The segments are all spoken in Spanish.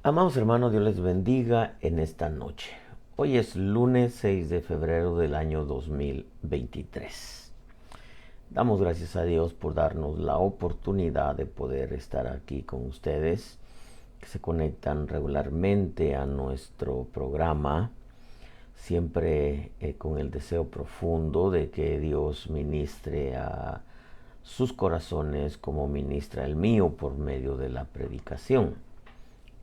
Amados hermanos, Dios les bendiga en esta noche. Hoy es lunes 6 de febrero del año 2023. Damos gracias a Dios por darnos la oportunidad de poder estar aquí con ustedes, que se conectan regularmente a nuestro programa, siempre con el deseo profundo de que Dios ministre a sus corazones como ministra el mío por medio de la predicación.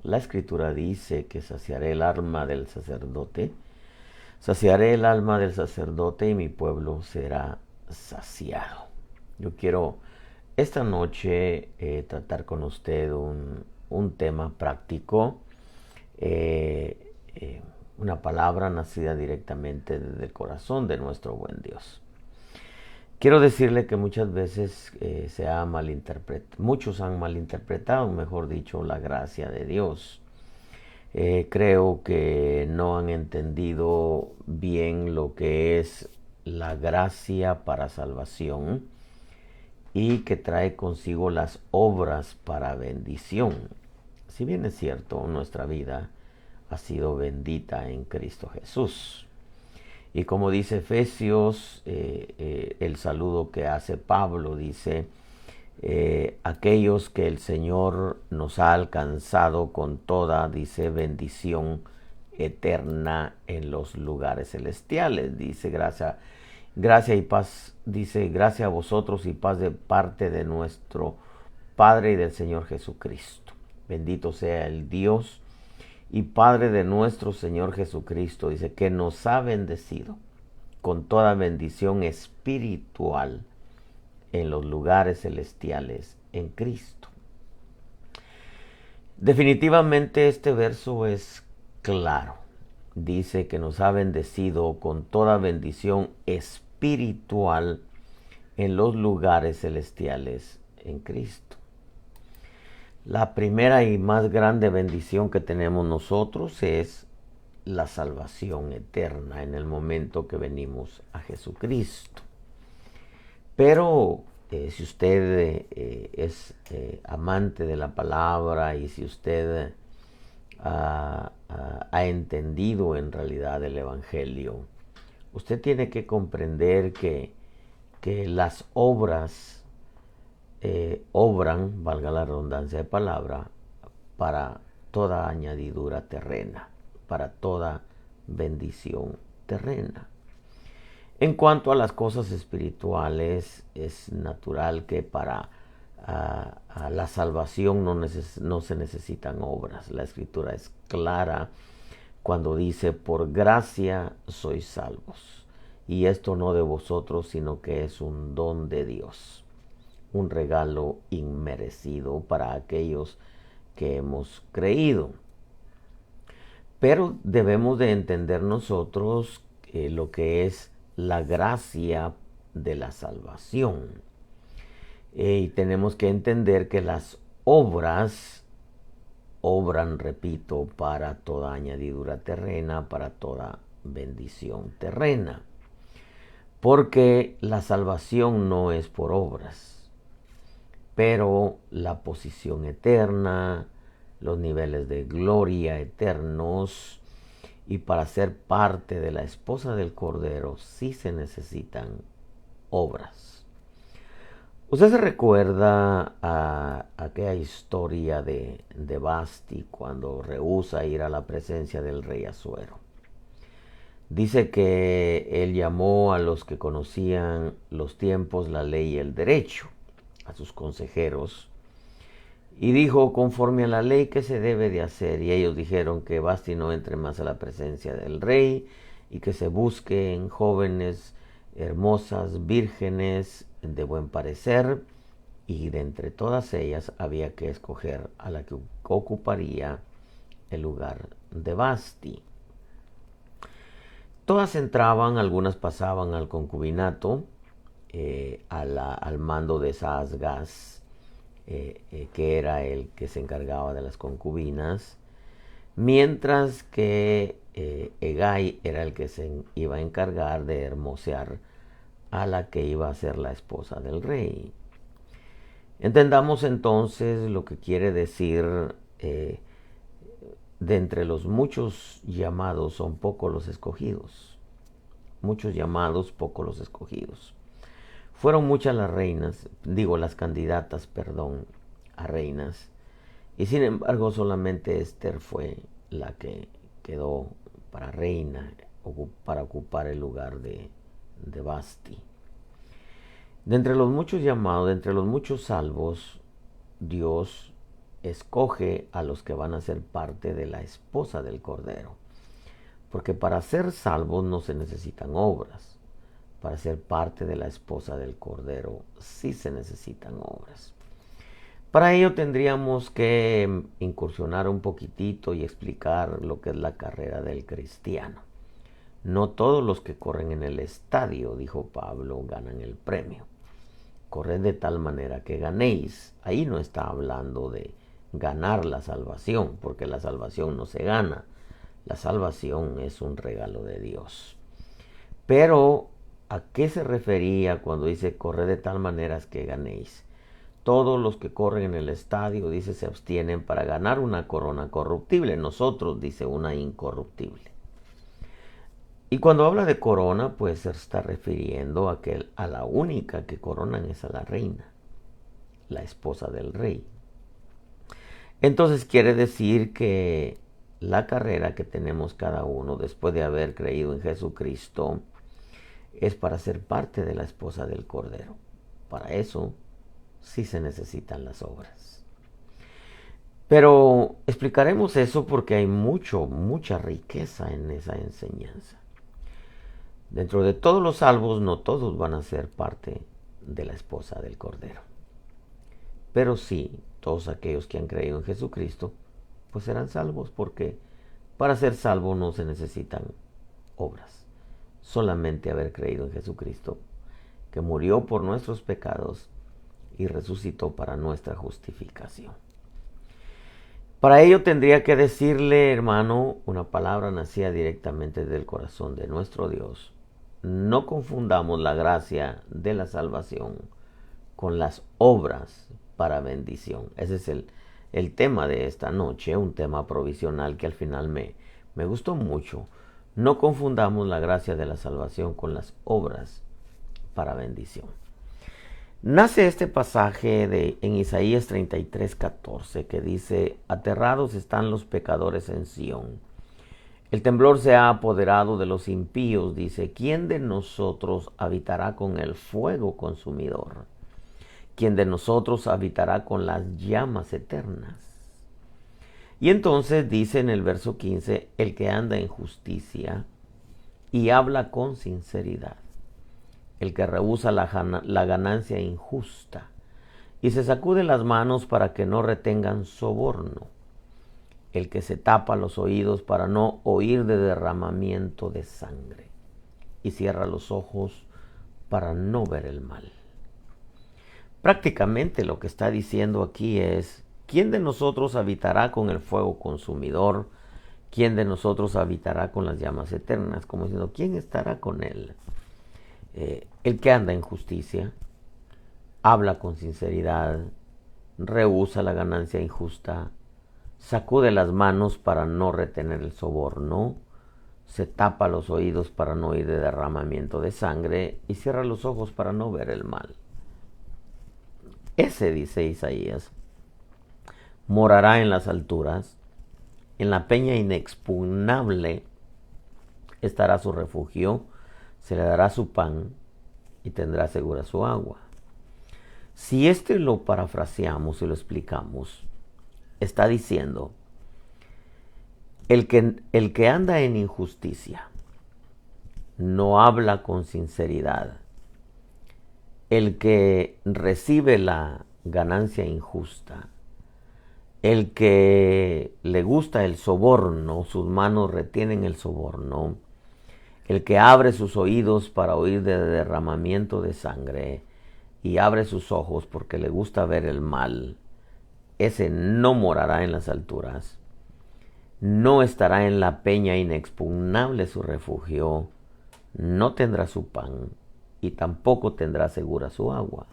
La escritura dice que saciaré el alma del saciaré el alma del sacerdote y mi pueblo será saciado. Yo quiero esta noche tratar con usted un tema práctico, eh, eh, una palabra nacida directamente desde el corazón de nuestro buen Dios. Quiero decirle que muchas veces muchos han malinterpretado, mejor dicho, la gracia de Dios. Creo que no han entendido bien lo que es la gracia para salvación y que trae consigo las obras para bendición. Si bien es cierto, nuestra vida ha sido bendita en Cristo Jesús. Y como dice Efesios, el saludo que hace Pablo dice, aquellos que el Señor nos ha alcanzado con toda, dice, bendición eterna en los lugares celestiales. Dice, gracia y paz, dice, gracia a vosotros y paz de parte de nuestro Padre y del Señor Jesucristo. Bendito sea el Dios y Padre de nuestro Señor Jesucristo, dice, que nos ha bendecido con toda bendición espiritual en los lugares celestiales en Cristo. Definitivamente este verso es claro. Dice que nos ha bendecido con toda bendición espiritual en los lugares celestiales en Cristo. La primera y más grande bendición que tenemos nosotros es la salvación eterna en el momento que venimos a Jesucristo. Pero si usted es amante de la palabra y si usted ha entendido en realidad el Evangelio, usted tiene que comprender que las obras obran, valga la redundancia de palabra, para toda añadidura terrena, para toda bendición terrena. En cuanto a las cosas espirituales, es natural que para la salvación no se necesitan obras. La escritura es clara cuando dice, por gracia sois salvos. Y esto no de vosotros, sino que es un don de Dios. Un regalo inmerecido para aquellos que hemos creído. Pero debemos de entender nosotros lo que es la gracia de la salvación. Y tenemos que entender que las obras obran, repito, para toda añadidura terrena, para toda bendición terrena. Porque la salvación no es por obras, pero la posición eterna, los niveles de gloria eternos, y para ser parte de la esposa del Cordero sí se necesitan obras. ¿Usted se recuerda a aquella historia de Basti cuando rehúsa ir a la presencia del rey Asuero? Dice que él llamó a los que conocían los tiempos, la ley y el derecho, a sus consejeros, y dijo conforme a la ley que se debe de hacer. Y ellos dijeron que Basti no entre más a la presencia del rey y que se busquen jóvenes hermosas, vírgenes, de buen parecer, y de entre todas ellas había que escoger a la que ocuparía el lugar de Basti. Todas entraban, algunas pasaban al concubinato, al mando de Saasgaz, que era el que se encargaba de las concubinas, mientras que Hegai era el que se iba a encargar de hermosear a la que iba a ser la esposa del rey. Entendamos entonces lo que quiere decir de entre los muchos llamados son pocos los escogidos. Muchos llamados, pocos los escogidos. Fueron muchas las candidatas, a reinas. Y sin embargo solamente Esther fue la que quedó para reina, para ocupar el lugar de Basti. De entre los muchos llamados, de entre los muchos salvos, Dios escoge a los que van a ser parte de la esposa del Cordero. Porque para ser salvos no se necesitan obras. Para ser parte de la esposa del Cordero sí se necesitan obras. Para ello tendríamos que incursionar un poquitito y explicar lo que es la carrera del cristiano. No todos los que corren en el estadio, dijo Pablo, ganan el premio. Corred de tal manera que ganéis. Ahí no está hablando de ganar la salvación, porque la salvación no se gana. La salvación es un regalo de Dios. Pero, ¿a qué se refería cuando dice corred de tal manera que ganéis? Todos los que corren en el estadio, dice, se abstienen para ganar una corona corruptible. Nosotros, dice, una incorruptible. Y cuando habla de corona, pues se está refiriendo a la única que coronan es a la reina, la esposa del rey. Entonces quiere decir que la carrera que tenemos cada uno después de haber creído en Jesucristo es para ser parte de la esposa del Cordero. Para eso sí se necesitan las obras. Pero explicaremos eso porque hay mucha riqueza en esa enseñanza. Dentro de todos los salvos, no todos van a ser parte de la esposa del Cordero. Pero sí, todos aquellos que han creído en Jesucristo, pues serán salvos, porque para ser salvo no se necesitan obras. Solamente haber creído en Jesucristo, que murió por nuestros pecados y resucitó para nuestra justificación. Para ello tendría que decirle, hermano, una palabra nacida directamente del corazón de nuestro Dios. No confundamos la gracia de la salvación con las obras para bendición. Ese es el tema de esta noche, un tema provisional que al final me gustó mucho. No confundamos la gracia de la salvación con las obras para bendición. Nace este pasaje en Isaías 33:14 que dice: aterrados están los pecadores en Sión. El temblor se ha apoderado de los impíos, dice, ¿quién de nosotros habitará con el fuego consumidor? ¿Quién de nosotros habitará con las llamas eternas? Y entonces dice en el verso 15, el que anda en justicia y habla con sinceridad, el que rehúsa la ganancia injusta y se sacude las manos para que no retengan soborno, el que se tapa los oídos para no oír de derramamiento de sangre y cierra los ojos para no ver el mal. Prácticamente lo que está diciendo aquí es: ¿quién de nosotros habitará con el fuego consumidor? ¿Quién de nosotros habitará con las llamas eternas? Como diciendo, ¿quién estará con él? El que anda en justicia, habla con sinceridad, rehúsa la ganancia injusta, sacude las manos para no retener el soborno, se tapa los oídos para no oír de derramamiento de sangre y cierra los ojos para no ver el mal. Ese, dice Isaías, morará en las alturas, en la peña inexpugnable estará su refugio, se le dará su pan y tendrá segura su agua. Si este lo parafraseamos y lo explicamos, está diciendo: el que anda en injusticia no habla con sinceridad. El que recibe la ganancia injusta, el que le gusta el soborno, sus manos retienen el soborno, el que abre sus oídos para oír de derramamiento de sangre y abre sus ojos porque le gusta ver el mal, ese no morará en las alturas, no estará en la peña inexpugnable su refugio, no tendrá su pan y tampoco tendrá segura su agua.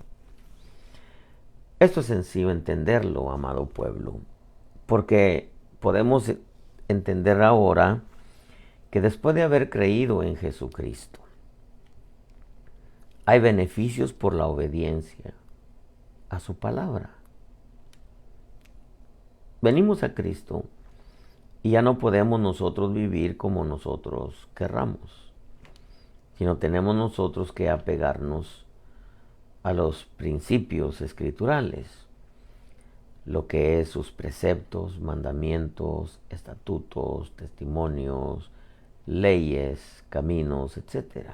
Esto es sencillo entenderlo, amado pueblo, porque podemos entender ahora que después de haber creído en Jesucristo, hay beneficios por la obediencia a su palabra. Venimos a Cristo y ya no podemos nosotros vivir como nosotros querramos, sino tenemos nosotros que apegarnos a los principios escriturales, lo que es sus preceptos, mandamientos, estatutos, testimonios, leyes, caminos, etc.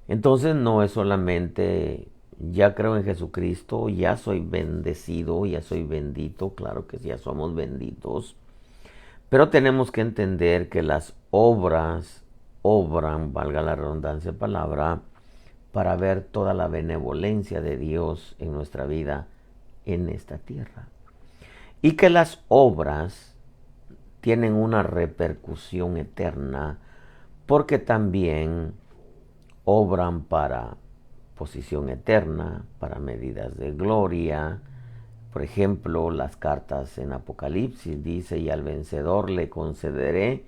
Entonces no es solamente ya creo en Jesucristo, ya soy bendecido, ya soy bendito, claro que ya somos benditos, pero tenemos que entender que las obras obran, valga la redundancia de palabra, para ver toda la benevolencia de Dios en nuestra vida en esta tierra. Y que las obras tienen una repercusión eterna porque también obran para posición eterna, para medidas de gloria. Por ejemplo, las cartas en Apocalipsis dice, y al vencedor le concederé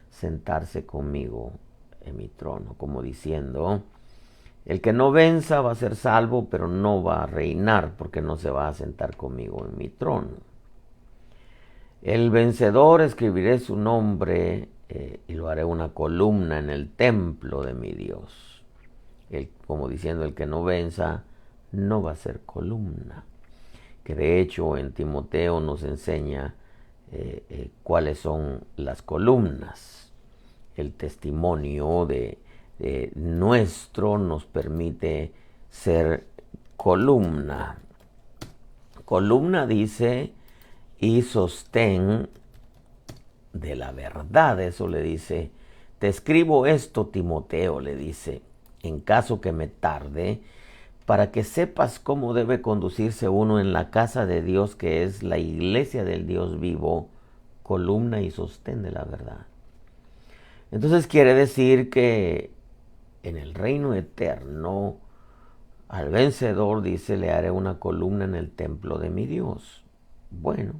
sentarse conmigo en mi trono, como diciendo, el que no venza va a ser salvo, pero no va a reinar porque no se va a sentar conmigo en mi trono. El vencedor escribiré su nombre y lo haré una columna en el templo de mi Dios. Como diciendo, el que no venza no va a ser columna. Que de hecho en Timoteo nos enseña cuáles son las columnas. El testimonio de nuestro nos permite ser columna. Columna dice y sostén de la verdad. Eso le dice, te escribo esto, Timoteo, le dice, en caso que me tarde, para que sepas cómo debe conducirse uno en la casa de Dios, que es la iglesia del Dios vivo, columna y sostén de la verdad. Entonces quiere decir que en el reino eterno, al vencedor, dice, le haré una columna en el templo de mi Dios. Bueno,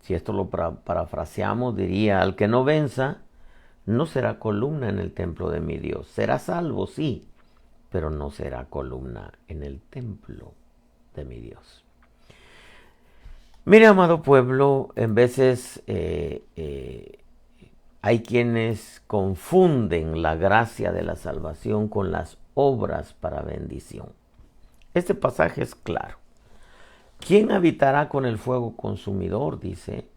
si esto lo parafraseamos, diría, al que no venza, no será columna en el templo de mi Dios. Será salvo, sí, pero no será columna en el templo de mi Dios. Mire, amado pueblo, en veces hay quienes confunden la gracia de la salvación con las obras para bendición. Este pasaje es claro. ¿Quién habitará con el fuego consumidor? Dice.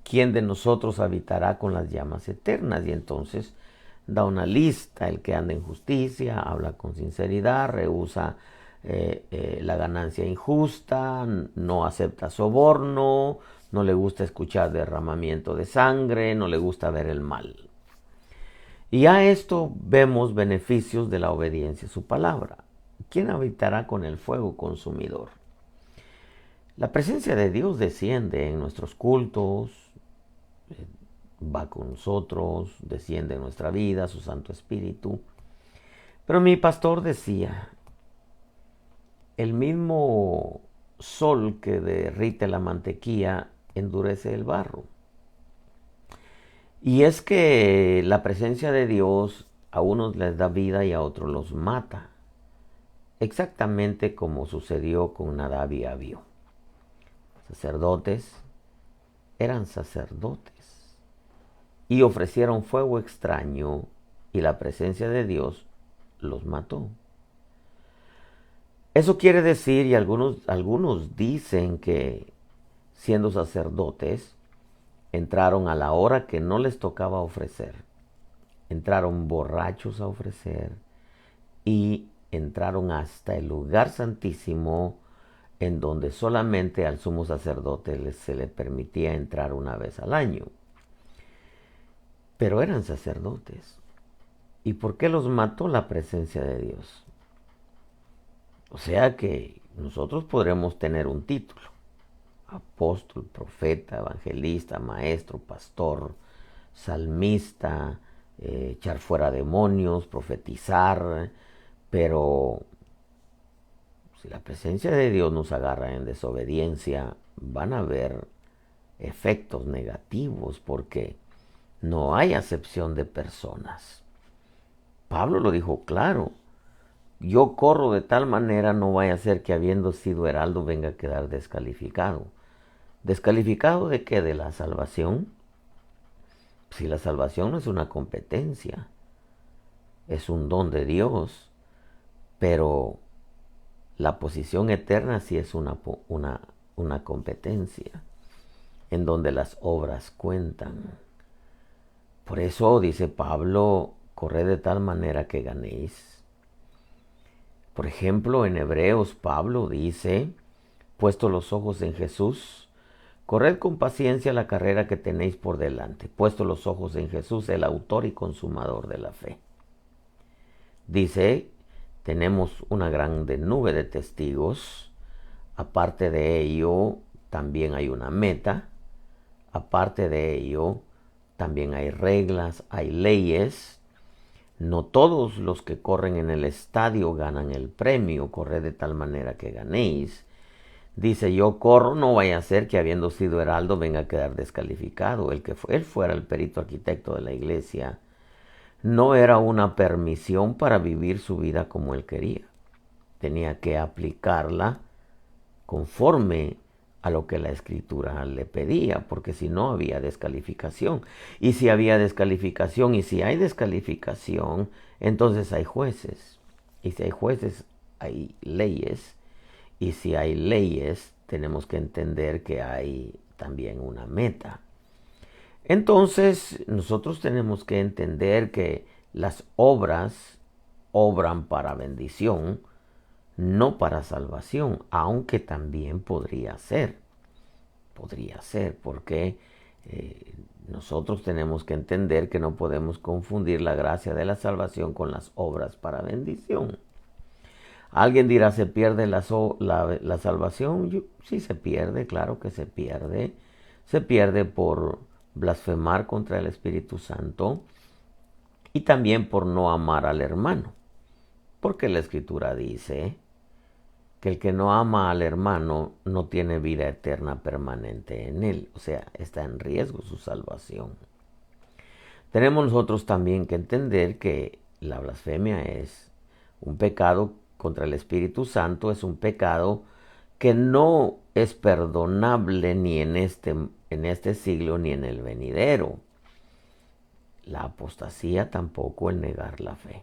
¿Quién de nosotros habitará con las llamas eternas? Y entonces da una lista: el que anda en justicia, habla con sinceridad, rehúsa la ganancia injusta, no acepta soborno, no le gusta escuchar derramamiento de sangre, no le gusta ver el mal. Y a esto vemos beneficios de la obediencia a su palabra. ¿Quién habitará con el fuego consumidor? La presencia de Dios desciende en nuestros cultos, va con nosotros, desciende en nuestra vida, su Santo Espíritu. Pero mi pastor decía, el mismo sol que derrite la mantequilla endurece el barro. Y es que la presencia de Dios a unos les da vida y a otros los mata. Exactamente como sucedió con Nadab y Abiú. Sacerdotes eran sacerdotes y ofrecieron fuego extraño y la presencia de Dios los mató. Eso quiere decir, y algunos dicen que siendo sacerdotes entraron a la hora que no les tocaba ofrecer, entraron borrachos a ofrecer y entraron hasta el lugar santísimo, en donde solamente al sumo sacerdote se le permitía entrar una vez al año. Pero eran sacerdotes. ¿Y por qué los mató la presencia de Dios? O sea que nosotros podremos tener un título: apóstol, profeta, evangelista, maestro, pastor, salmista, echar fuera demonios, profetizar, pero si la presencia de Dios nos agarra en desobediencia, van a haber efectos negativos, porque no hay acepción de personas. Pablo lo dijo claro: yo corro de tal manera, no vaya a ser que habiendo sido heraldo venga a quedar descalificado. ¿Descalificado de qué? ¿De la salvación? Si la salvación no es una competencia, es un don de Dios, pero la posición eterna sí es una competencia en donde las obras cuentan. Por eso dice Pablo: corred de tal manera que ganéis. Por ejemplo, en Hebreos Pablo dice: puesto los ojos en Jesús, corred con paciencia la carrera que tenéis por delante. Puesto los ojos en Jesús, el autor y consumador de la fe. Dice: tenemos una grande nube de testigos. Aparte de ello, también hay una meta. Aparte de ello, también hay reglas, hay leyes. No todos los que corren en el estadio ganan el premio. Corred de tal manera que ganéis. Dice: yo corro, no vaya a ser que habiendo sido heraldo venga a quedar descalificado. Él fuera el perito arquitecto de la iglesia. No era una permisión para vivir su vida como él quería. Tenía que aplicarla conforme a lo que la escritura le pedía, porque si no había descalificación. Y si había descalificación, y si hay descalificación, entonces hay jueces. Y si hay jueces, hay leyes. Y si hay leyes, tenemos que entender que hay también una meta. Entonces, nosotros tenemos que entender que las obras obran para bendición, no para salvación, aunque también podría ser, porque nosotros tenemos que entender que no podemos confundir la gracia de la salvación con las obras para bendición. Alguien dirá: ¿se pierde la salvación? Sí, se pierde, claro que se pierde. Se pierde por blasfemar contra el Espíritu Santo y también por no amar al hermano. Porque la Escritura dice que el que no ama al hermano no tiene vida eterna permanente en él. O sea, está en riesgo su salvación. Tenemos nosotros también que entender que la blasfemia es un pecado contra el Espíritu Santo, es un pecado que no es perdonable ni en este siglo ni en el venidero. La apostasía tampoco, el negar la fe.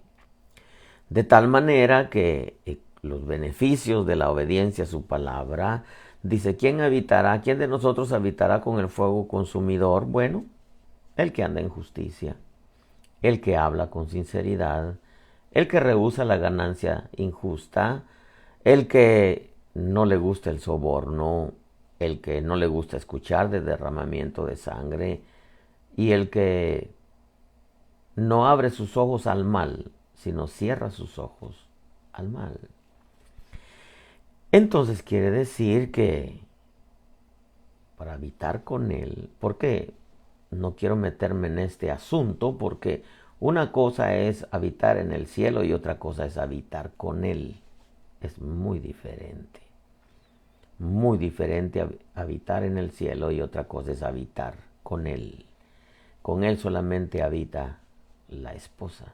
De tal manera que los beneficios de la obediencia a su palabra, dice: ¿quién de nosotros habitará con el fuego consumidor? Bueno, el que anda en justicia, el que habla con sinceridad, el que rehúsa la ganancia injusta, el que no le gusta el soborno, el que no le gusta escuchar de derramamiento de sangre, y el que no abre sus ojos al mal, sino cierra sus ojos al mal. Entonces quiere decir que para habitar con él, porque no quiero meterme en este asunto, porque una cosa es habitar en el cielo y otra cosa es habitar con él. Es muy diferente. Muy diferente habitar en el cielo y otra cosa es habitar con él. Con él solamente habita la esposa,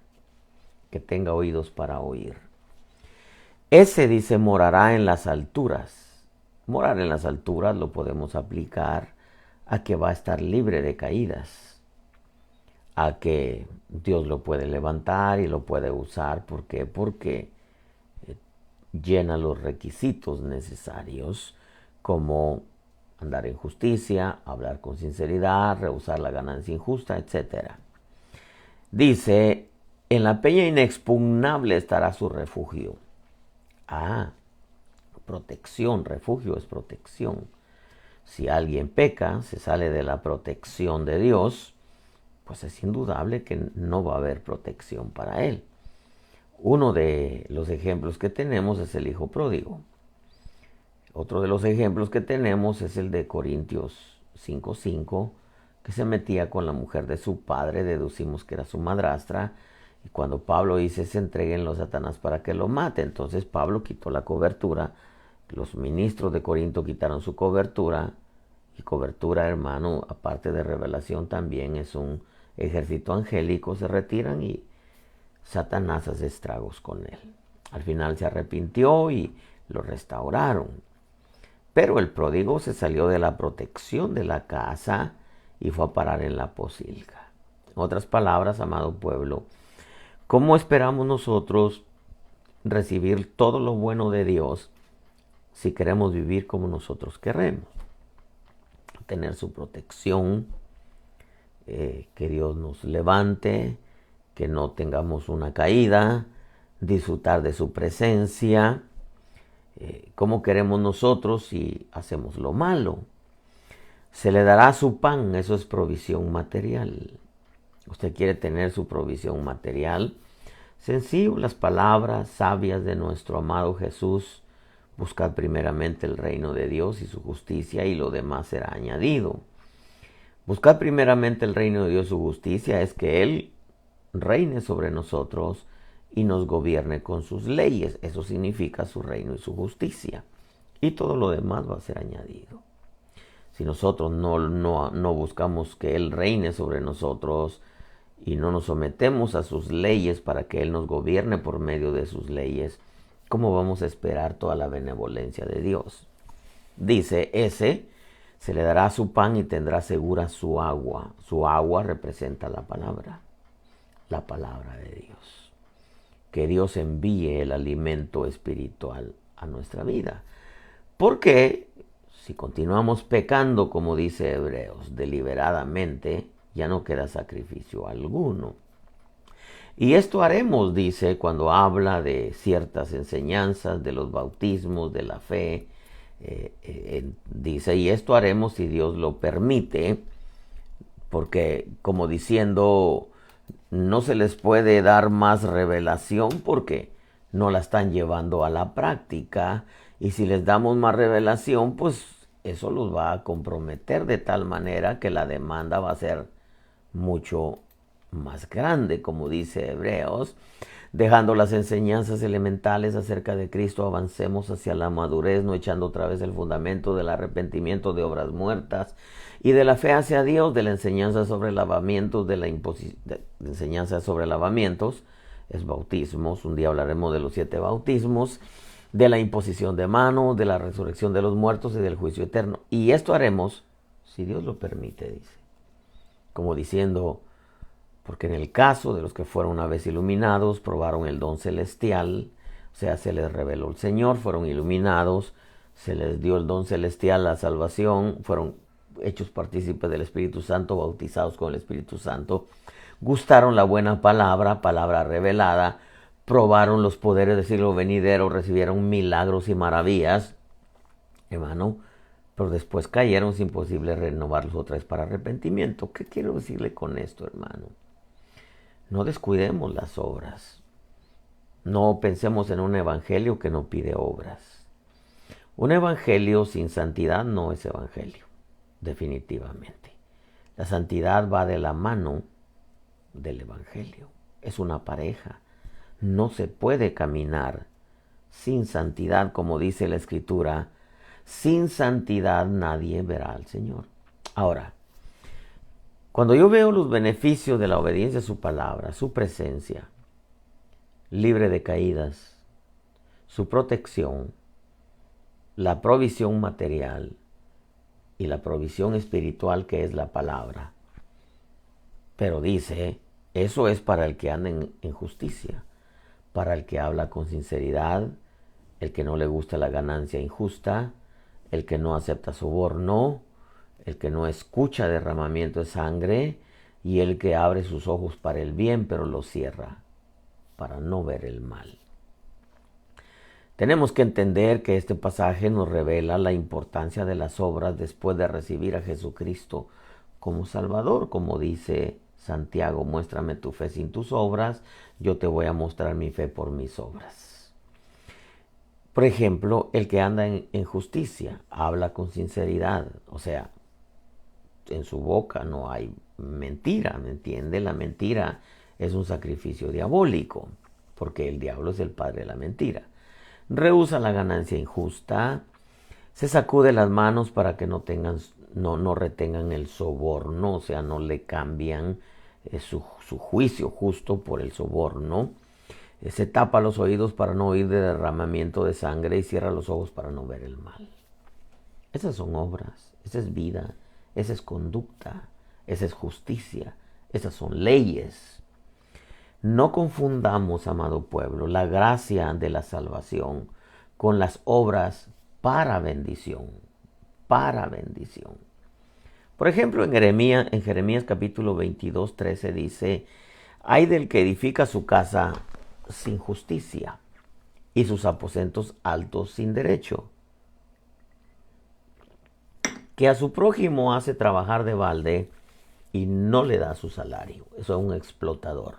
que tenga oídos para oír. Ese, dice, morará en las alturas. Morar en las alturas lo podemos aplicar a que va a estar libre de caídas, a que Dios lo puede levantar y lo puede usar. ¿Por qué? Porque llena los requisitos necesarios, como andar en justicia, hablar con sinceridad, rehusar la ganancia injusta, etc. Dice: en la peña inexpugnable estará su refugio. Protección, refugio es protección. Si alguien peca, se sale de la protección de Dios, pues es indudable que no va a haber protección para él. Uno de los ejemplos que tenemos es el hijo pródigo. Otro de los ejemplos que tenemos es el de Corintios 5:5, que se metía con la mujer de su padre, deducimos que era su madrastra, y cuando Pablo dice: se entreguen a Satanás para que lo mate, entonces Pablo quitó la cobertura, los ministros de Corinto quitaron su cobertura, Y cobertura, hermano, aparte de revelación, también es un ejército angélico. Se retiran y Satanás hace estragos con él. Al final se arrepintió y lo restauraron. Pero el pródigo se salió de la protección de la casa y fue a parar en la posilga. En otras palabras, amado pueblo, ¿cómo esperamos nosotros recibir todo lo bueno de Dios si queremos vivir como nosotros queremos? Tener su protección, que Dios nos levante, que no tengamos una caída, disfrutar de su presencia. ¿Cómo queremos nosotros si hacemos lo malo? Se le dará su pan, eso es provisión material. Usted quiere tener su provisión material. Sencillo, las palabras sabias de nuestro amado Jesús. Buscad primeramente el reino de Dios y su justicia, y lo demás será añadido. Buscad primeramente el reino de Dios y su justicia es que Él reine sobre nosotros y nos gobierne con sus leyes. Eso significa su reino y su justicia. Y todo lo demás va a ser añadido. Si nosotros no buscamos que Él reine sobre nosotros y no nos sometemos a sus leyes para que Él nos gobierne por medio de sus leyes, ¿cómo vamos a esperar toda la benevolencia de Dios? Dice, ese se le dará su pan y tendrá segura su agua. Su agua representa la palabra de Dios. Que Dios envíe el alimento espiritual a nuestra vida. Porque si continuamos pecando, como dice Hebreos, deliberadamente, ya no queda sacrificio alguno. Y esto haremos, dice, cuando habla de ciertas enseñanzas, de los bautismos, de la fe. Dice, y esto haremos si Dios lo permite, porque como diciendo, no se les puede dar más revelación porque no la están llevando a la práctica. Y si les damos más revelación, pues eso los va a comprometer de tal manera que la demanda va a ser mucho más grande, como dice Hebreos. Dejando las enseñanzas elementales acerca de Cristo, avancemos hacia la madurez, no echando otra vez el fundamento del arrepentimiento de obras muertas y de la fe hacia Dios, de la enseñanza sobre lavamientos, enseñanza sobre lavamientos, es bautismos. Un día hablaremos de los 7 bautismos, de la imposición de manos, de la resurrección de los muertos y del juicio eterno. Y esto haremos si Dios lo permite, dice. Como diciendo, porque en el caso de los que fueron una vez iluminados, probaron el don celestial, o sea, se les reveló el Señor, fueron iluminados, se les dio el don celestial, la salvación, fueron hechos partícipes del Espíritu Santo, bautizados con el Espíritu Santo, gustaron la buena palabra revelada, probaron los poderes del siglo venidero, recibieron milagros y maravillas, hermano, pero después cayeron, es imposible renovarlos otra vez para arrepentimiento. ¿Qué quiero decirle con esto, hermano? No descuidemos las obras. No pensemos en un evangelio que no pide obras. Un evangelio sin santidad no es evangelio, definitivamente. La santidad va de la mano del evangelio. Es una pareja. No se puede caminar sin santidad, como dice la Escritura. Sin santidad nadie verá al Señor. Ahora, cuando yo veo los beneficios de la obediencia a su palabra, su presencia, libre de caídas, su protección, la provisión material y la provisión espiritual que es la palabra. Pero dice, eso es para el que anda en justicia, para el que habla con sinceridad, el que no le gusta la ganancia injusta, el que no acepta soborno, el que no escucha derramamiento de sangre y el que abre sus ojos para el bien pero los cierra para no ver el mal. Tenemos que entender que este pasaje nos revela la importancia de las obras después de recibir a Jesucristo como Salvador, como dice Santiago, muéstrame tu fe sin tus obras, yo te voy a mostrar mi fe por mis obras. Por ejemplo, el que anda en justicia, habla con sinceridad, o sea, en su boca no hay mentira, ¿me entiende? La mentira es un sacrificio diabólico, porque el diablo es el padre de la mentira. Rehúsa la ganancia injusta, se sacude las manos para que no tengan no retengan el soborno, o sea, no le cambian su juicio justo por el soborno. Se tapa los oídos para no oír de derramamiento de sangre y cierra los ojos para no ver el mal. Esas son obras, esa es vida, esa es conducta, esa es justicia, esas son leyes. No confundamos, amado pueblo, la gracia de la salvación con las obras para bendición, para bendición. Por ejemplo, en Jeremías capítulo 22, 13 dice, hay del que edifica su casa sin justicia y sus aposentos altos sin derecho, que a su prójimo hace trabajar de balde y no le da su salario. Eso es un explotador.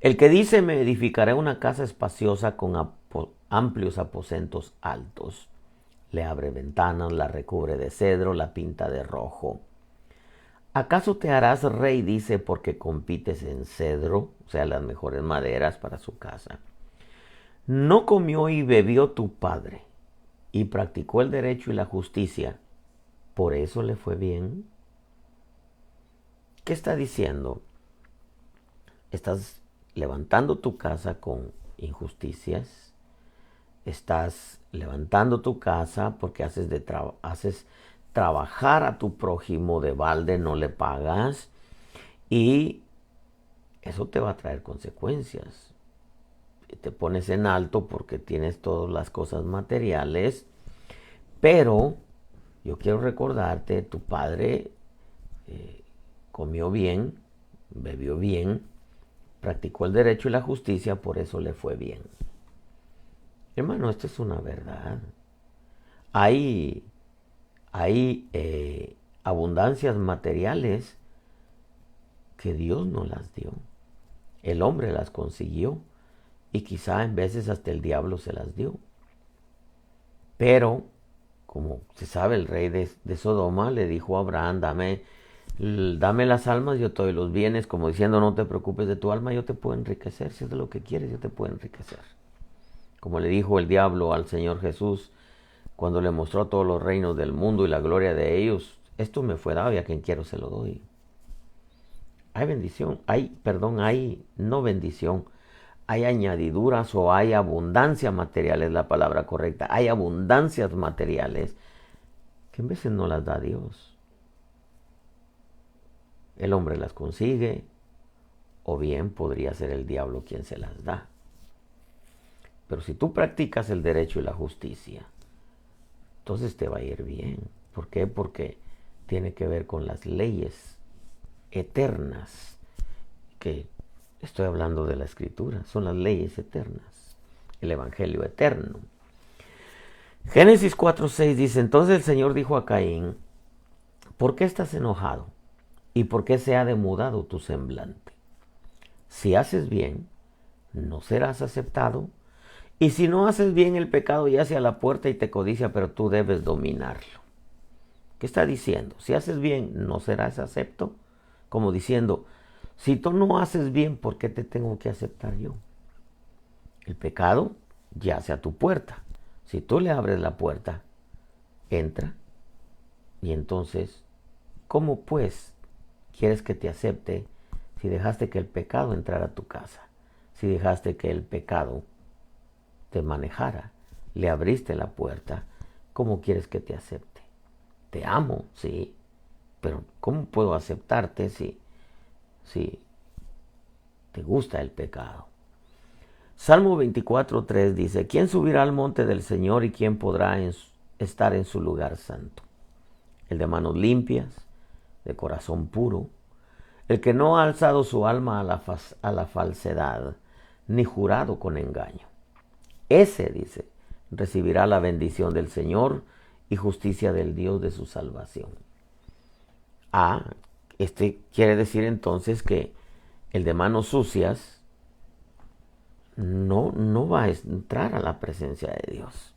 El que dice, me edificaré una casa espaciosa con amplios aposentos altos. Le abre ventanas, la recubre de cedro, la pinta de rojo. ¿Acaso te harás rey, dice, porque compites en cedro, o sea, las mejores maderas para su casa? ¿No comió y bebió tu padre y practicó el derecho y la justicia? ¿Por eso le fue bien? ¿Qué está diciendo? Estás levantando tu casa con injusticias. Estás levantando tu casa porque haces trabajar a tu prójimo de balde, no le pagas. Y eso te va a traer consecuencias. Te pones en alto porque tienes todas las cosas materiales. Pero yo quiero recordarte, tu padre comió bien, bebió bien, practicó el derecho y la justicia, por eso le fue bien. Hermano, esto es una verdad. Hay abundancias materiales que Dios no las dio. El hombre las consiguió y quizá en veces hasta el diablo se las dio. Pero, como se sabe, el rey de Sodoma le dijo a Abraham, dame las almas, yo te doy los bienes, como diciendo, no te preocupes de tu alma, yo te puedo enriquecer, si es de lo que quieres, yo te puedo enriquecer. Como le dijo el diablo al Señor Jesús, cuando le mostró todos los reinos del mundo y la gloria de ellos, esto me fue dado y a quien quiero se lo doy. Hay bendición, hay no bendición, hay añadiduras o hay abundancia material, es la palabra correcta. Hay abundancias materiales que en veces no las da Dios. El hombre las consigue o bien podría ser el diablo quien se las da. Pero si tú practicas el derecho y la justicia, entonces te va a ir bien. ¿Por qué? Porque tiene que ver con las leyes eternas, que estoy hablando de la Escritura, son las leyes eternas, el Evangelio eterno. Génesis 4:6 dice, entonces el Señor dijo a Caín, ¿por qué estás enojado? ¿Y por qué se ha demudado tu semblante? Si haces bien, no serás aceptado. Y si no haces bien, el pecado yace a la puerta y te codicia, pero tú debes dominarlo. ¿Qué está diciendo? Si haces bien, no serás acepto. Como diciendo, si tú no haces bien, ¿por qué te tengo que aceptar yo? El pecado yace a tu puerta. Si tú le abres la puerta, entra. Y entonces, ¿cómo pues quieres que te acepte si dejaste que el pecado entrara a tu casa? Si dejaste que el pecado te manejara, le abriste la puerta, ¿cómo quieres que te acepte? Te amo, sí, pero ¿cómo puedo aceptarte si te gusta el pecado? Salmo 24:3 dice, ¿quién subirá al monte del Señor y quién podrá estar en su lugar santo? El de manos limpias, de corazón puro, el que no ha alzado su alma a la falsedad, ni jurado con engaño. Ese, dice, recibirá la bendición del Señor y justicia del Dios de su salvación. Este quiere decir entonces que el de manos sucias no va a entrar a la presencia de Dios.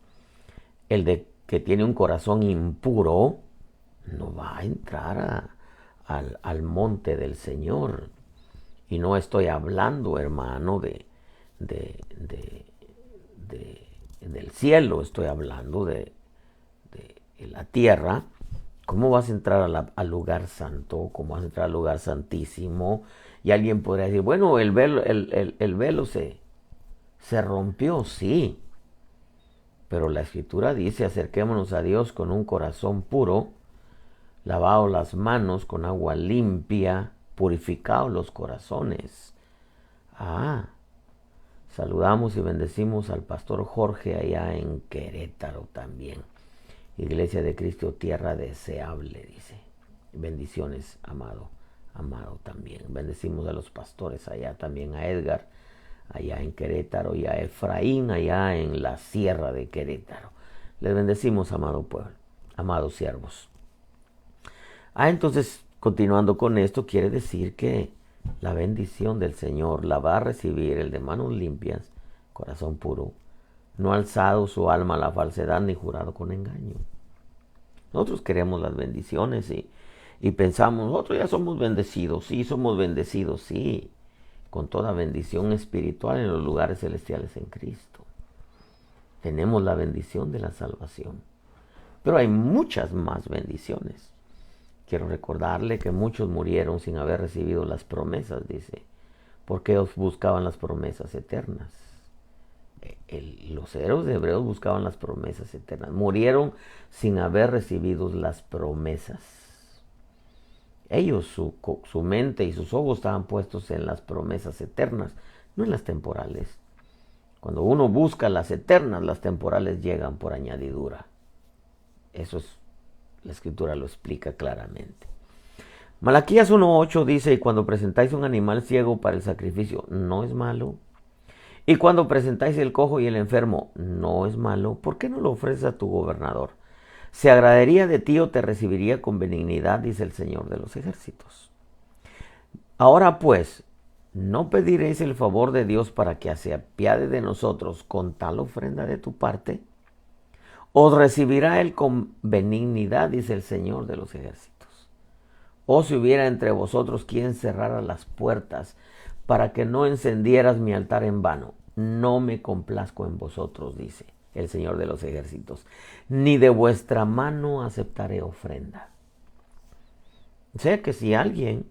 El de que tiene un corazón impuro no va a entrar al monte del Señor. Y no estoy hablando, hermano, del cielo, estoy hablando de la tierra, ¿Cómo vas a entrar al lugar santo? ¿Cómo vas a entrar al lugar santísimo? Y alguien podría decir, bueno, el velo se rompió, sí. Pero la Escritura dice, acerquémonos a Dios con un corazón puro, lavaos las manos con agua limpia, purificaos los corazones. Saludamos y bendecimos al pastor Jorge allá en Querétaro también. Iglesia de Cristo, tierra deseable, dice. Bendiciones, amado también. Bendecimos a los pastores allá también, a Edgar, allá en Querétaro, y a Efraín, allá en la sierra de Querétaro. Les bendecimos, amado pueblo, amados siervos. Entonces, continuando con esto, quiere decir que la bendición del Señor la va a recibir el de manos limpias, corazón puro, no alzado su alma a la falsedad ni jurado con engaño. Nosotros queremos las bendiciones y pensamos, nosotros ya somos bendecidos, sí, con toda bendición espiritual en los lugares celestiales en Cristo. Tenemos la bendición de la salvación, pero hay muchas más bendiciones. Quiero recordarle que muchos murieron sin haber recibido las promesas, dice, porque ellos buscaban las promesas eternas. Los héroes de Hebreos buscaban las promesas eternas. Murieron sin haber recibido las promesas. Ellos, su mente y sus ojos estaban puestos en las promesas eternas, no en las temporales. Cuando uno busca las eternas, las temporales llegan por añadidura. Eso es, la Escritura lo explica claramente. Malaquías 1:8 dice, y cuando presentáis un animal ciego para el sacrificio, no es malo. Y cuando presentáis el cojo y el enfermo, no es malo. ¿Por qué no lo ofreces a tu gobernador? ¿Se agradaría de ti o te recibiría con benignidad? Dice el Señor de los ejércitos. Ahora pues, ¿no pediréis el favor de Dios para que se apiade de nosotros con tal ofrenda de tu parte? ¿Os recibirá él con benignidad? Dice el Señor de los ejércitos. ¿O si hubiera entre vosotros quien cerrara las puertas para que no encendieras mi altar en vano? No me complazco en vosotros, dice el Señor de los ejércitos, ni de vuestra mano aceptaré ofrenda. O sea que si alguien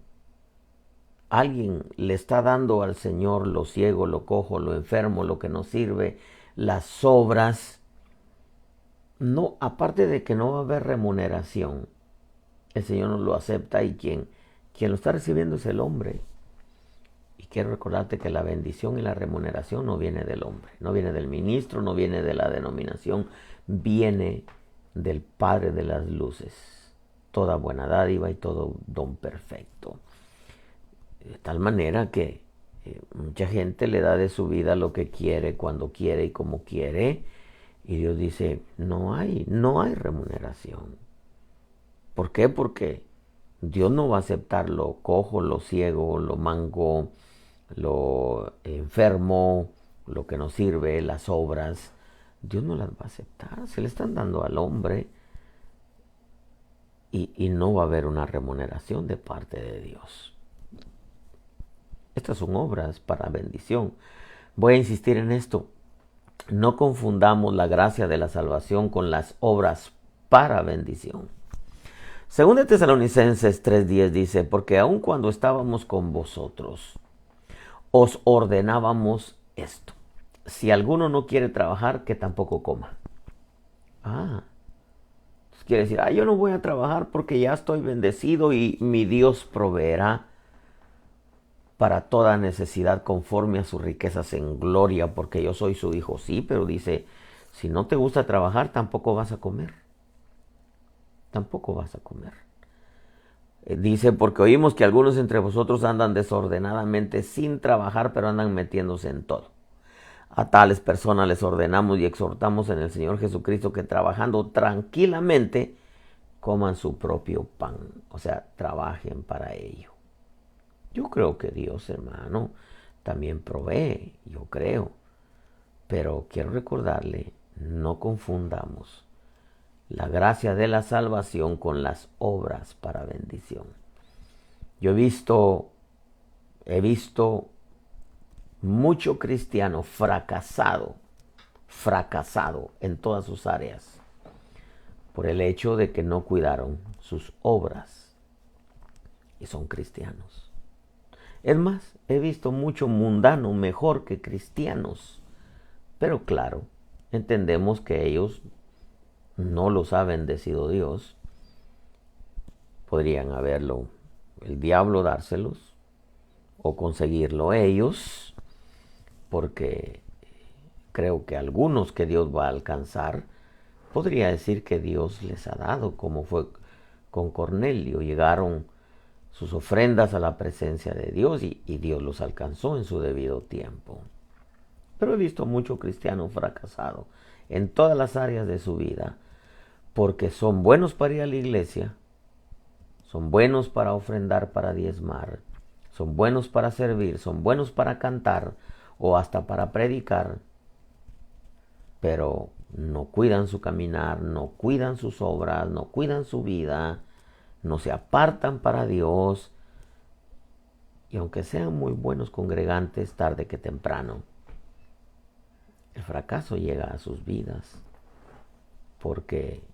le está dando al Señor lo ciego, lo cojo, lo enfermo, lo que no sirve, las obras, no, aparte de que no va a haber remuneración, el Señor no lo acepta, y quien lo está recibiendo es el hombre. Y quiero recordarte que la bendición y la remuneración no viene del hombre, no viene del ministro, no viene de la denominación, viene del Padre de las luces. Toda buena dádiva y todo don perfecto. De tal manera que mucha gente le da de su vida lo que quiere, cuando quiere y como quiere. Y Dios dice, no hay remuneración. ¿Por qué? Porque Dios no va a aceptar lo cojo, lo ciego, lo manco, lo enfermo, lo que no sirve, las obras. Dios no las va a aceptar. Se le están dando al hombre y no va a haber una remuneración de parte de Dios. Estas son obras para bendición. Voy a insistir en esto. No confundamos la gracia de la salvación con las obras para bendición. Según de Tesalonicenses 3:10 dice, porque aun cuando estábamos con vosotros, os ordenábamos esto: si alguno no quiere trabajar, que tampoco coma. Quiere decir, yo no voy a trabajar porque ya estoy bendecido y mi Dios proveerá para toda necesidad conforme a sus riquezas en gloria, porque yo soy su hijo. Sí, pero dice, si no te gusta trabajar, tampoco vas a comer. Tampoco vas a comer. Dice, porque oímos que algunos entre vosotros andan desordenadamente sin trabajar, pero andan metiéndose en todo. A tales personas les ordenamos y exhortamos en el Señor Jesucristo que trabajando tranquilamente coman su propio pan. O sea, trabajen para ello. Yo creo que Dios, hermano, también provee, yo creo. Pero quiero recordarle, no confundamos la gracia de la salvación con las obras para bendición. Yo he visto mucho cristiano fracasado en todas sus áreas, por el hecho de que no cuidaron sus obras y son cristianos. Es más, he visto mucho mundano mejor que cristianos, pero claro, entendemos que ellos no los ha bendecido Dios. Podrían haberlo el diablo dárselos o conseguirlo ellos, porque creo que algunos que Dios va a alcanzar, podría decir que Dios les ha dado, como fue con Cornelio. Llegaron sus ofrendas a la presencia de Dios y Dios los alcanzó en su debido tiempo. Pero he visto mucho cristiano fracasado en todas las áreas de su vida, porque son buenos para ir a la iglesia, son buenos para ofrendar, para diezmar, son buenos para servir, son buenos para cantar o hasta para predicar, pero no cuidan su caminar, no cuidan sus obras, no cuidan su vida, no se apartan para Dios. Y aunque sean muy buenos congregantes, tarde que temprano, el fracaso llega a sus vidas, porque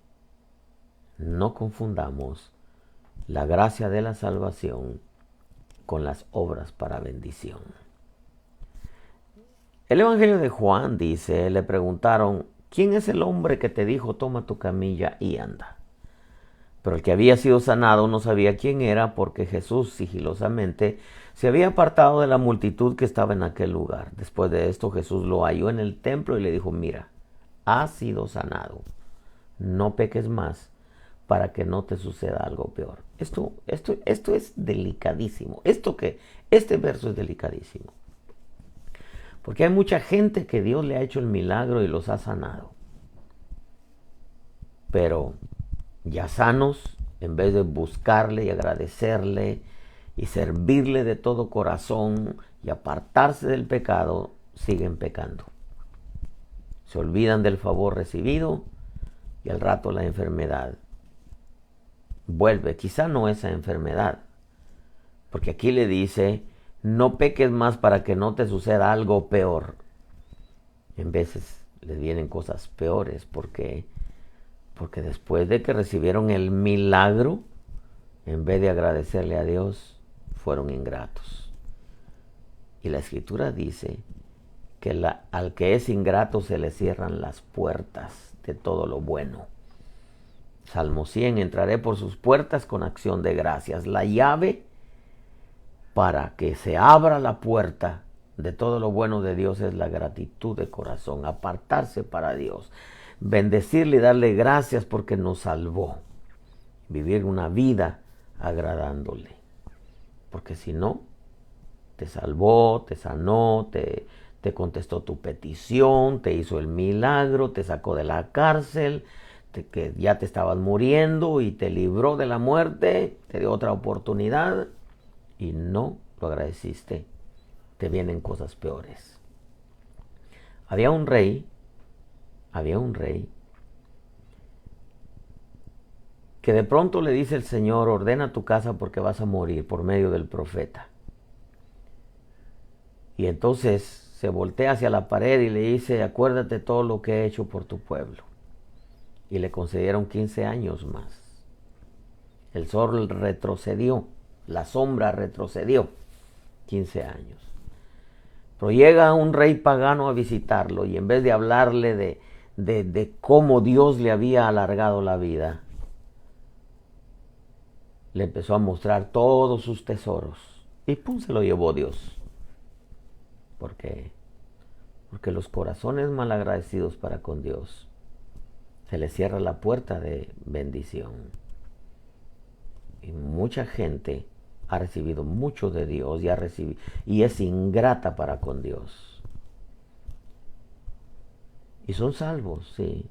no confundamos la gracia de la salvación con las obras para bendición. El Evangelio de Juan dice, le preguntaron, ¿quién es el hombre que te dijo, toma tu camilla y anda? Pero el que había sido sanado no sabía quién era, porque Jesús sigilosamente se había apartado de la multitud que estaba en aquel lugar. Después de esto Jesús lo halló en el templo y le dijo, mira, has sido sanado, no peques más para que no te suceda algo peor. Esto es delicadísimo. Este verso es delicadísimo. Porque hay mucha gente que Dios le ha hecho el milagro y los ha sanado. Pero ya sanos, en vez de buscarle y agradecerle y servirle de todo corazón y apartarse del pecado, siguen pecando. Se olvidan del favor recibido y al rato la enfermedad vuelve. Quizá no esa enfermedad, porque aquí le dice, no peques más para que no te suceda algo peor. En veces les vienen cosas peores porque después de que recibieron el milagro, en vez de agradecerle a Dios, fueron ingratos. Y la Escritura dice que al que es ingrato se le cierran las puertas de todo lo bueno. Salmo 100, entraré por sus puertas con acción de gracias. La llave para que se abra la puerta de todo lo bueno de Dios es la gratitud de corazón, apartarse para Dios, bendecirle y darle gracias porque nos salvó, vivir una vida agradándole, porque si no, te salvó, te sanó, te contestó tu petición, te hizo el milagro, te sacó de la cárcel, que ya te estabas muriendo y te libró de la muerte, te dio otra oportunidad y no lo agradeciste, te vienen cosas peores. Había un rey que de pronto le dice el Señor, ordena tu casa porque vas a morir, por medio del profeta. Y entonces se voltea hacia la pared y le dice, acuérdate todo lo que he hecho por tu pueblo. Y le concedieron 15 años más. El sol retrocedió, la sombra retrocedió 15 años. Pero llega un rey pagano a visitarlo y en vez de hablarle de cómo Dios le había alargado la vida, le empezó a mostrar todos sus tesoros y ¡pum! Se lo llevó Dios. ¿Por qué? Porque los corazones malagradecidos para con Dios, se les cierra la puerta de bendición. Y mucha gente ha recibido mucho de Dios y es ingrata para con Dios. Y son salvos, sí.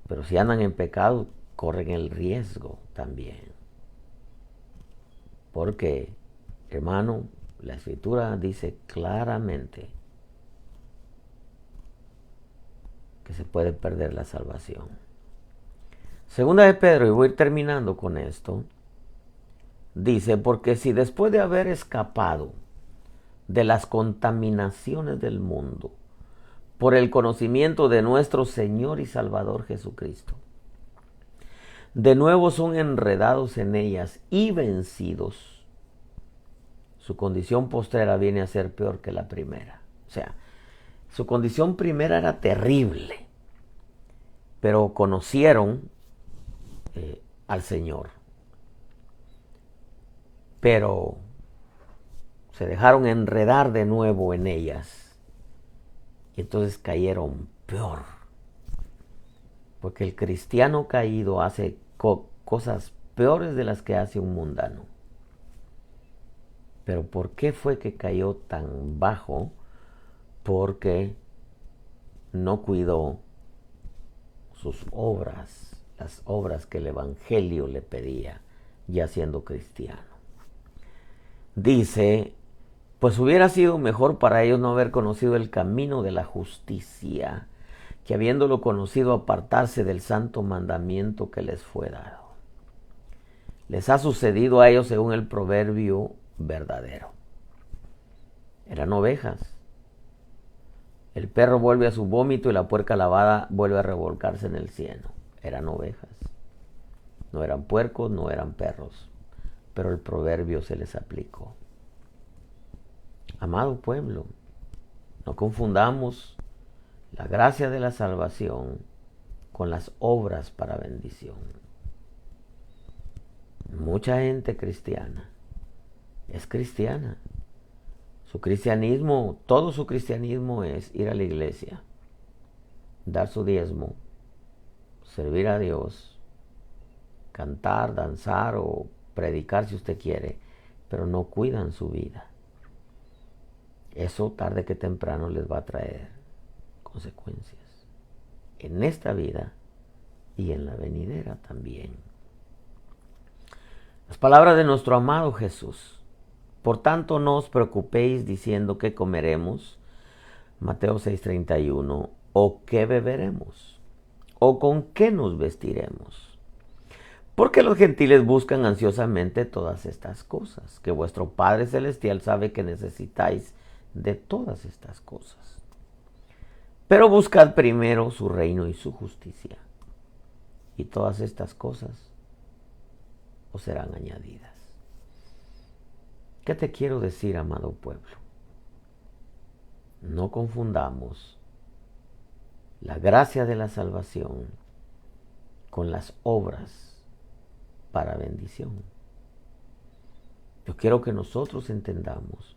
Pero si andan en pecado, corren el riesgo también. Porque, hermano, la Escritura dice claramente que se puede perder la salvación. Segunda de Pedro, y voy a ir terminando con esto, dice, porque si después de haber escapado de las contaminaciones del mundo por el conocimiento de nuestro Señor y Salvador Jesucristo, de nuevo son enredados en ellas y vencidos, su condición postrera viene a ser peor que la primera. O sea, su condición primera era terrible, pero conocieron al Señor. Pero se dejaron enredar de nuevo en ellas y entonces cayeron peor. Porque el cristiano caído hace cosas peores de las que hace un mundano. Pero ¿por qué fue que cayó tan bajo? Porque no cuidó sus obras, las obras que el Evangelio le pedía, ya siendo cristiano. Dice, pues hubiera sido mejor para ellos no haber conocido el camino de la justicia, que habiéndolo conocido apartarse del santo mandamiento que les fue dado. Les ha sucedido a ellos según el proverbio verdadero. Eran ovejas. El perro vuelve a su vómito y la puerca lavada vuelve a revolcarse en el cieno. Eran ovejas. No eran puercos, no eran perros. Pero el proverbio se les aplicó. Amado pueblo, no confundamos la gracia de la salvación con las obras para bendición. Mucha gente cristiana es cristiana. Su cristianismo, todo su cristianismo es ir a la iglesia, dar su diezmo, servir a Dios, cantar, danzar o predicar si usted quiere, pero no cuidan su vida. Eso tarde que temprano les va a traer consecuencias en esta vida y en la venidera también. Las palabras de nuestro amado Jesús. Por tanto, no os preocupéis diciendo qué comeremos, Mateo 6:31, o qué beberemos, o con qué nos vestiremos. Porque los gentiles buscan ansiosamente todas estas cosas, que vuestro Padre Celestial sabe que necesitáis de todas estas cosas. Pero buscad primero su reino y su justicia, y todas estas cosas os serán añadidas. ¿Qué te quiero decir, amado pueblo? No confundamos la gracia de la salvación con las obras para bendición. Yo quiero que nosotros entendamos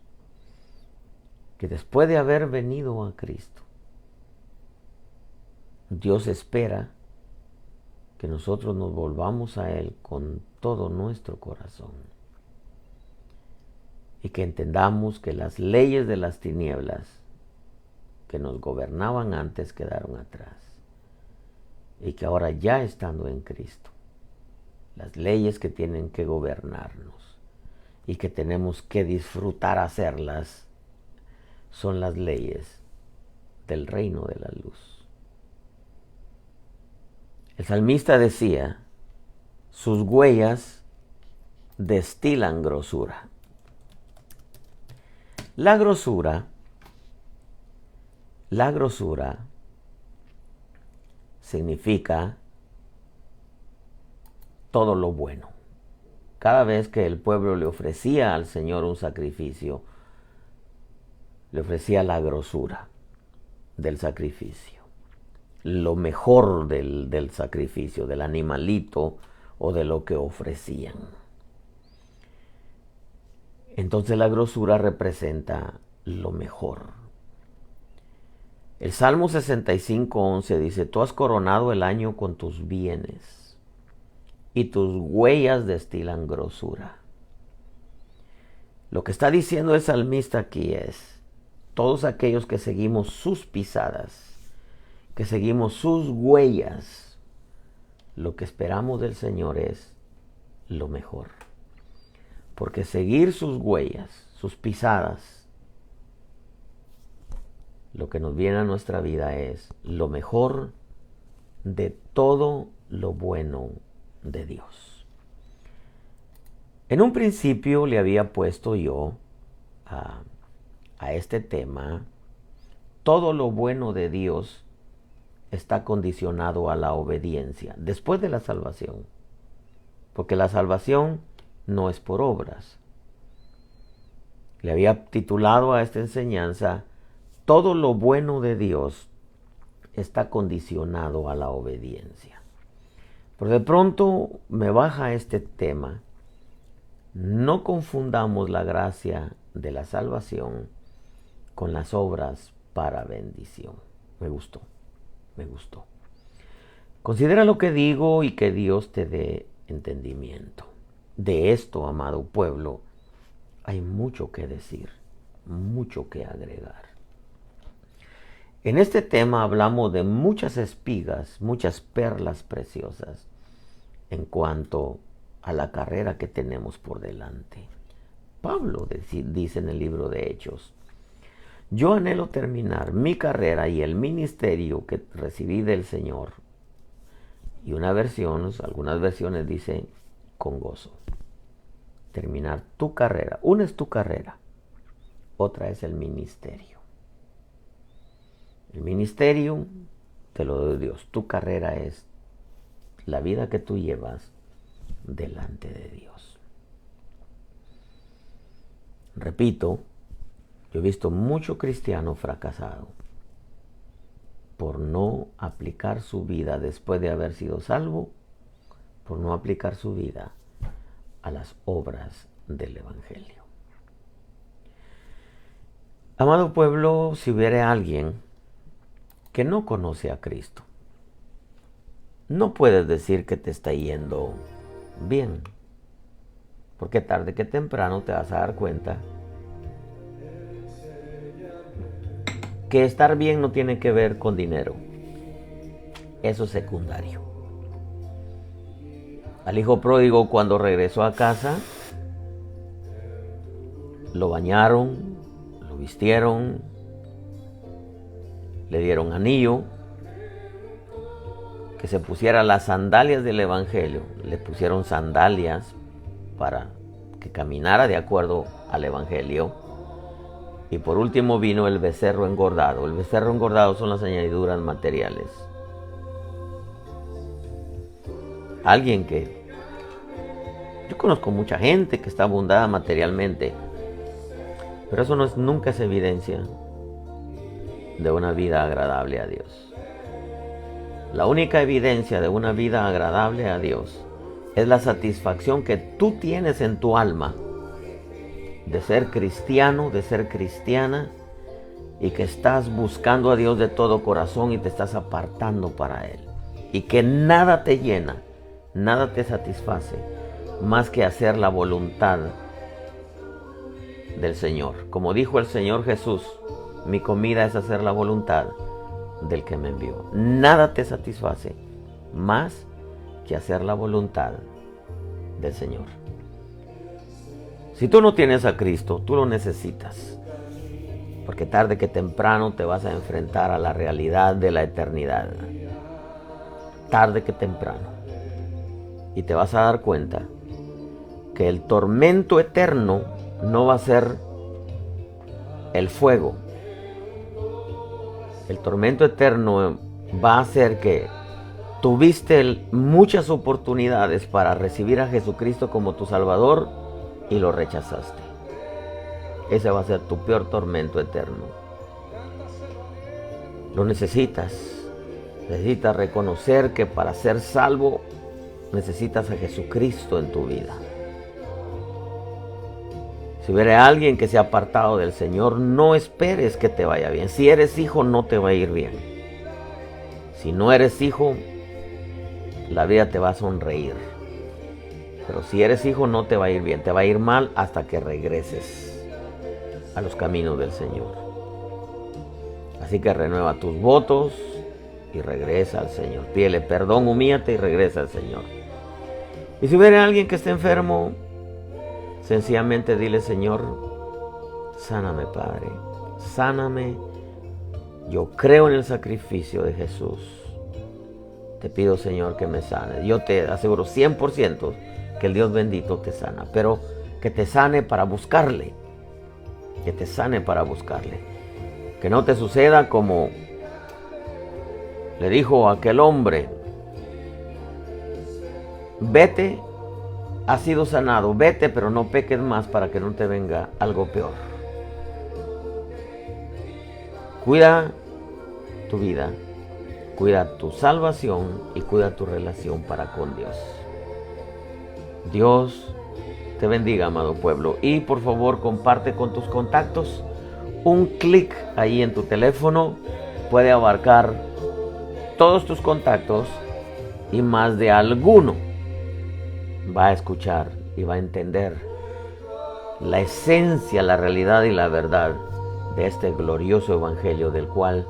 que después de haber venido a Cristo, Dios espera que nosotros nos volvamos a Él con todo nuestro corazón y que entendamos que las leyes de las tinieblas que nos gobernaban antes quedaron atrás y que ahora ya estando en Cristo, las leyes que tienen que gobernarnos y que tenemos que disfrutar hacerlas son las leyes del reino de la luz. El salmista decía, sus huellas destilan grosura. La grosura significa todo lo bueno. Cada vez que el pueblo le ofrecía al Señor un sacrificio, le ofrecía la grosura del sacrificio, lo mejor del sacrificio, del animalito o de lo que ofrecían. Entonces la grosura representa lo mejor. El Salmo 65:11 dice, tú has coronado el año con tus bienes y tus huellas destilan grosura. Lo que está diciendo el salmista aquí es, todos aquellos que seguimos sus pisadas, que seguimos sus huellas, lo que esperamos del Señor es lo mejor. Porque seguir sus huellas, sus pisadas, lo que nos viene a nuestra vida es lo mejor de todo lo bueno de Dios. En un principio le había puesto yo a este tema, todo lo bueno de Dios está condicionado a la obediencia después de la salvación. porque la salvación no es por obras. Le había titulado a esta enseñanza: todo lo bueno de Dios está condicionado a la obediencia. Pero de pronto me baja este tema. No confundamos la gracia de la salvación con las obras para bendición. Me gustó. Considera lo que digo y que Dios te dé entendimiento. De esto, amado pueblo, hay mucho que decir, mucho que agregar. En este tema hablamos de muchas espigas, muchas perlas preciosas en cuanto a la carrera que tenemos por delante. Pablo dice en el libro de Hechos: yo anhelo terminar mi carrera y el ministerio que recibí del Señor. Y algunas versiones dicen con gozo. Terminar tu carrera. Una es tu carrera, otra es el ministerio. El ministerio te lo doy Dios. Tu carrera es la vida que tú llevas delante de Dios. Repito, yo he visto mucho cristiano fracasado por no aplicar su vida después de haber sido salvo, por no aplicar su vida a las obras del Evangelio. Amado pueblo, si hubiera alguien que no conoce a Cristo, no puedes decir que te está yendo bien, porque tarde que temprano te vas a dar cuenta que estar bien no tiene que ver con dinero. Eso es secundario. Al hijo pródigo, cuando regresó a casa, lo bañaron, lo vistieron, le dieron anillo, que se pusiera las sandalias del Evangelio. Le pusieron sandalias para que caminara de acuerdo al Evangelio. Y por último vino el becerro engordado. El becerro engordado son las añadiduras materiales. Yo conozco mucha gente que está abundada materialmente, pero eso nunca es evidencia de una vida agradable a Dios. La única evidencia de una vida agradable a Dios es la satisfacción que tú tienes en tu alma de ser cristiano, de ser cristiana, y que estás buscando a Dios de todo corazón y te estás apartando para Él. Y que nada te llena, nada te satisface más que hacer la voluntad del Señor. Como dijo el Señor Jesús: mi comida es hacer la voluntad del que me envió. Nada te satisface más que hacer la voluntad del Señor. Si tú no tienes a Cristo, tú lo necesitas, porque tarde que temprano te vas a enfrentar a la realidad de la eternidad. Tarde que temprano. Y te vas a dar cuenta que el tormento eterno no va a ser el fuego. El tormento eterno va a ser que tuviste muchas oportunidades para recibir a Jesucristo como tu Salvador y lo rechazaste. Ese va a ser tu peor tormento eterno. Lo necesitas. Necesitas reconocer que para ser salvo necesitas a Jesucristo en tu vida. Si hubiera alguien que se ha apartado del Señor, no esperes que te vaya bien. Si eres hijo, no te va a ir bien. Si no eres hijo, la vida te va a sonreír. Pero si eres hijo, no te va a ir bien. Te va a ir mal hasta que regreses a los caminos del Señor. Así que renueva tus votos y regresa al Señor. Pídele perdón, humíllate y regresa al Señor. Y si hubiera alguien que esté enfermo, sencillamente dile: Señor, sáname, Padre, sáname. Yo creo en el sacrificio de Jesús. Te pido, Señor, que me sanes. Yo te aseguro 100% que el Dios bendito te sana, pero que te sane para buscarle. Que te sane para buscarle. Que no te suceda como le dijo aquel hombre: vete has sido sanado, vete, pero no peques más para que no te venga algo peor. Cuida tu vida, cuida tu salvación y cuida tu relación para con Dios. Dios te bendiga, amado pueblo, y por favor comparte con tus contactos. Un clic ahí en tu teléfono puede abarcar todos tus contactos y más de alguno va a escuchar y va a entender la esencia, la realidad y la verdad de este glorioso evangelio del cual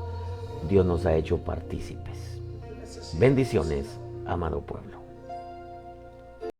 Dios nos ha hecho partícipes. Bendiciones, amado pueblo.